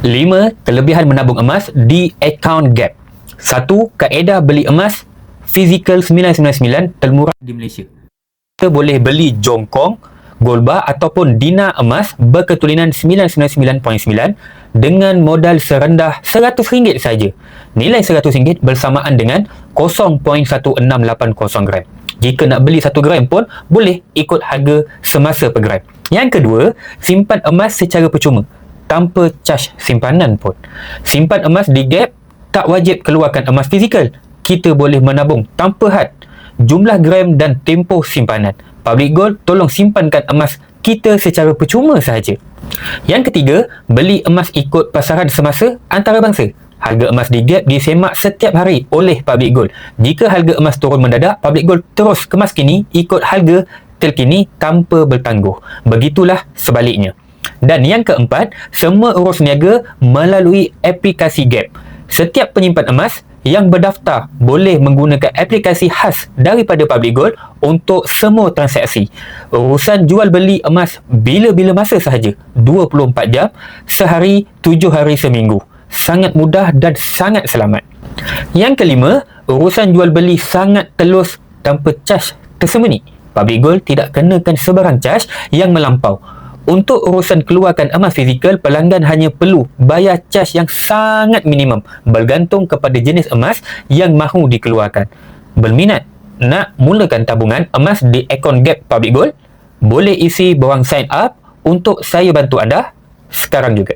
5. Kelebihan menabung emas di account Gap. 1. Kaedah beli emas fizikal 999 termurah di Malaysia. Kita boleh beli jongkong, gold bar ataupun dinar emas berketulinan 999.9 dengan modal serendah RM100 saja. Nilai RM100 bersamaan dengan 0.1680 gram. Jika nak beli 1 gram pun boleh ikut harga semasa per gram. Yang kedua, simpan emas secara percuma tanpa caj simpanan pun. Simpan emas di Gap, tak wajib keluarkan emas fizikal. Kita boleh menabung tanpa had, jumlah gram dan tempoh simpanan. Public Gold tolong simpankan emas kita secara percuma sahaja. Yang ketiga, beli emas ikut pasaran semasa antarabangsa. Harga emas di Gap disemak setiap hari oleh Public Gold. Jika harga emas turun mendadak, Public Gold terus kemas kini ikut harga terkini tanpa bertangguh. Begitulah sebaliknya. Dan yang keempat, semua urus niaga melalui aplikasi Gap. Setiap penyimpan emas yang berdaftar boleh menggunakan aplikasi khas daripada Public Gold untuk semua transaksi. Urusan jual beli emas bila-bila masa sahaja, 24 jam, sehari, 7 hari seminggu. Sangat mudah dan sangat selamat. Yang kelima, urusan jual beli sangat telus tanpa caj tersembunyi. Public Gold tidak kenakan sebarang caj yang melampau. Untuk urusan keluarkan emas fizikal, pelanggan hanya perlu bayar caj yang sangat minimum bergantung kepada jenis emas yang mahu dikeluarkan. Berminat nak mulakan tabungan emas di akaun Gap Public Gold? Boleh isi borang sign up untuk saya bantu anda sekarang juga.